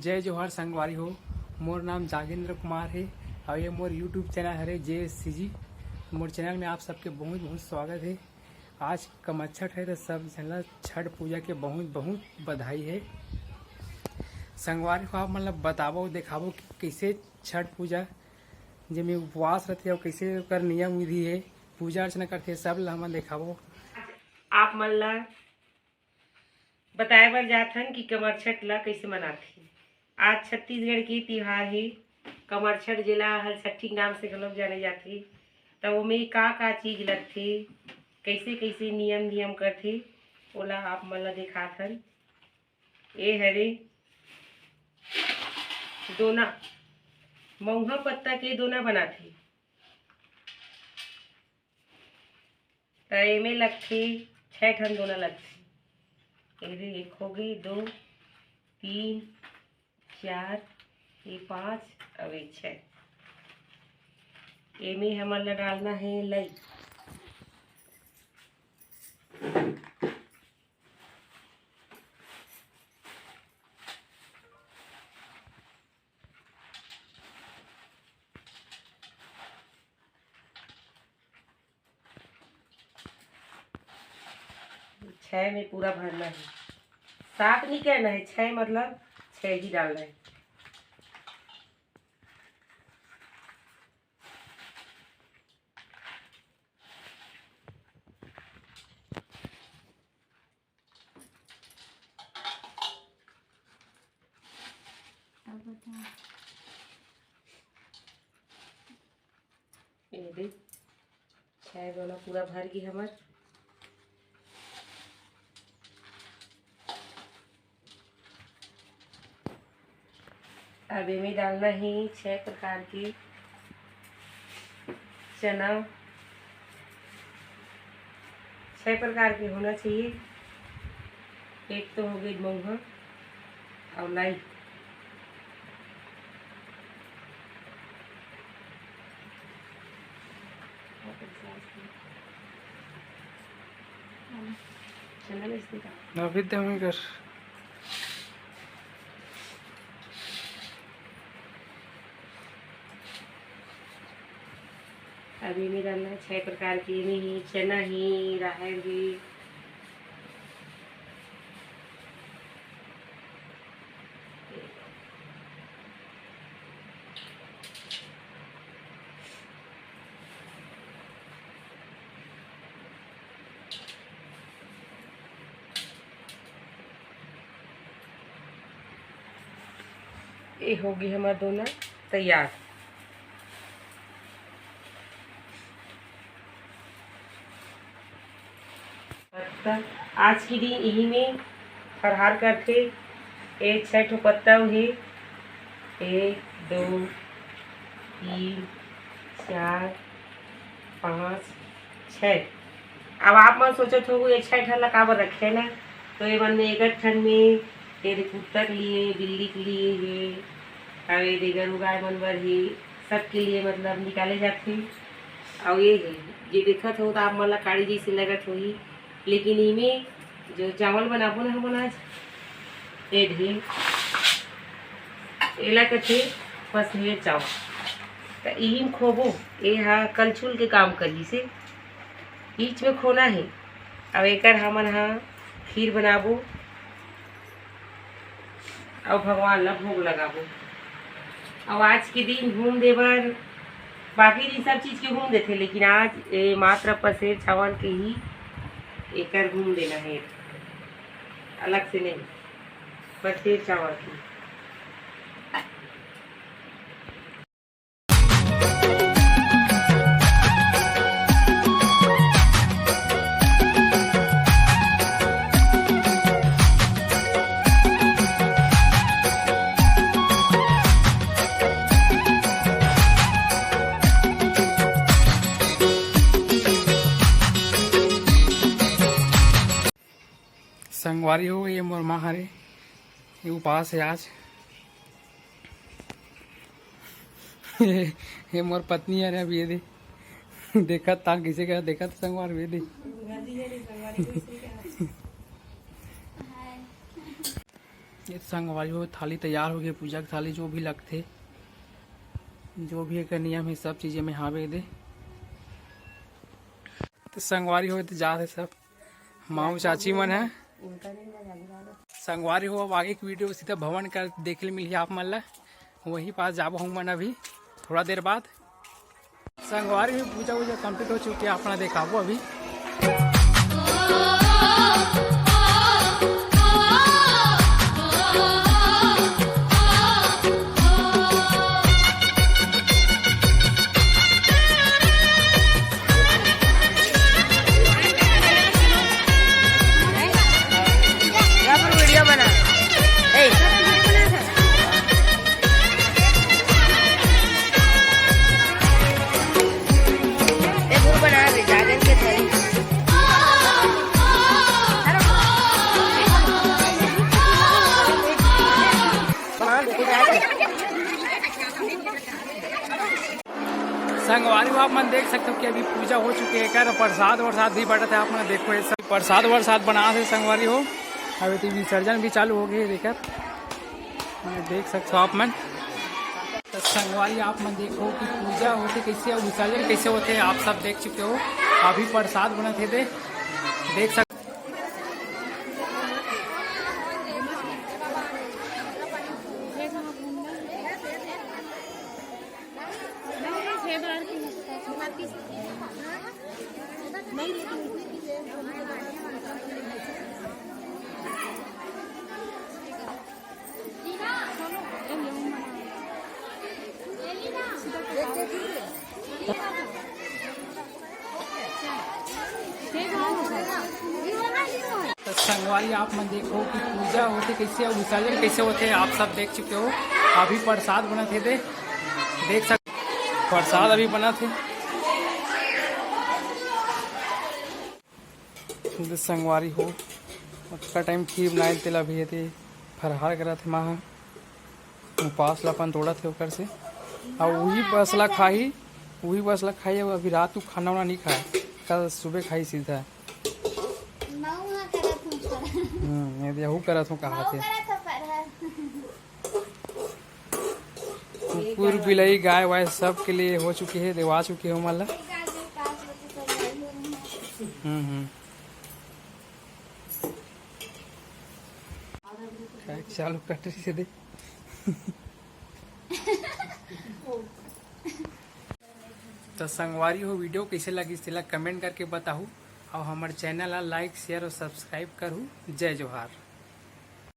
जय जोहार संगवारी हो। मोर नाम जागेंद्र कुमार है और ये मोर यूट्यूब चैनल है JSCG। मोर चैनल में आप सबके बहुत बहुत स्वागत है। आज कमच्छठ है तो सब जन छठ पूजा के बहुत बहुत बधाई है। संगवारी को आप मतलब बताबो दिखाबो कि कैसे छठ पूजा जिसमें उपवास रहते और कैसे कर नियम विधि है, पूजा अर्चना करते सब ला हमन दिखाबो। आप मन ला बताए बर जाथन कि कमरछठ ला कैसे मनाथे। आज छत्तीसगढ़ के त्योहार है कमरछठ, जिला हलछठी नाम से घलोक जाने जाथे। तो ओमे का चीज लगथे, कैसे कैसे नियम करथे ओला आप मन ला दिखाथन। ए हरे दोना महुआ पत्ता के दोना बनाथे। तो एमे लगथे 6 ठन दोना लगथे। एक हो गई, 2, 3, 4, 5 और 6। एमे हमन ला डालना है लई। छह में पूरा भरना है, 7 नहीं करना है, 6 मतलब 6 ही डालना है। ये देख 6 दोना पूरा भर गई हमार। अब इनमें डालना है 6 प्रकार के चना। 6 प्रकार के होना चाहिए। एक तो हो गई महुआ और लाई। अभी तो कर अभी में डालना है 6 प्रकार के ही चना ही राहर ही। ये होगी हमारा दोना तैयार। आज के दिन यही में फरहार करते। 6 ठो पत्ता है, 1, 2, 3, 4, 5, 6। अब आप मन सोचत हो ये 6 ठन ला काबर रखे ना, तो ये मन में एक ठन में तेरे कुत्ता के लिए, बिल्ली के लिए है और ये गरु गाय मन बर ही, सबके लिए मतलब निकाले जाते। और ये है ये देखत हो तो आप मन ला काड़ी जैसे लगत होही, लेकिन इमें जो चावल बनाबो ना हमन आज ये ढेर एला कथे पसहेर चावल। तो यही में खोबो ये हा कलछुल के काम करी से बीच में खोना है। अब एकर हमन हा खीर बनाबो और भगवान ला भोग लगाबो। और आज के दिन घूम देवर बाकी दिन सब चीज के घूम देते, लेकिन आज मात्र पसेर चावल के ही एकर घूम देना है, अलग से नहीं, पसेर चावल की। संगवारी हो ये मोर माँ हरे, ये उपवास है आज। ये मोर पत्नी है अभी ये दे देखा था किसे का देखा था संगवार वे दे ये संगवारी हो थाली तैयार हो गई, पूजा की थाली जो भी लगते, जो भी एक नियम है सब चीजें में हावे दे। तो संगवारी हो तो जा सब माऊ चाची मन है संगवारी हो। अब आगे की वीडियो सीधा भवन कर देखे मिली आप मन ला, वही पास जाबो हूँ मन अभी थोड़ा देर बाद। संगवारी में पूजा वूजा कंप्लीट हो चुकी है, अपना देखाबो अभी। वीडियो बना बना दे जागन के थरी। संगवारी हो आप मन देख सकते हो कि अभी पूजा हो चुकी है, क्या प्रसाद वरसाद भी बढ़त है। आप मन देखो ये सब प्रसाद वरसाद बना से संगवारी हो। अभी तो विसर्जन भी चालू हो गई देकर देख सकते हो आप मन। तो संगवारी आप मन देखो कि पूजा होते कैसे और विसर्जन कैसे होते आप सब देख चुके हो। अभी प्रसाद बना थे देख सकते। तो संगवारी आप मन देखो कि पूजा होते कैसे और विसर्जन कैसे होते आप सब देख चुके हो। अभी प्रसाद बना थे देख सकते प्रसाद अभी बना थे। संगवारी हो का टाइम खीर बनाए थे अभी थे फरहार करा थे माँ उपास ला अपन तोड़ा थे ओकर से और वही बसला खाई अभी रात को खाना वाना नहीं खाए, कल सुबह खाई सीधा। यहू करत हूँ कहा थे कुकुर बिलई गाय वाय सब के लिए हो चुकी है, देवा चुकी है माला। चालू कट से दे। तो संगवारी हो वीडियो कैसे लगी इसला कमेंट करके बताऊ और हमारे चैनल ला लाइक शेयर और सब्सक्राइब करूँ। जय जोहार।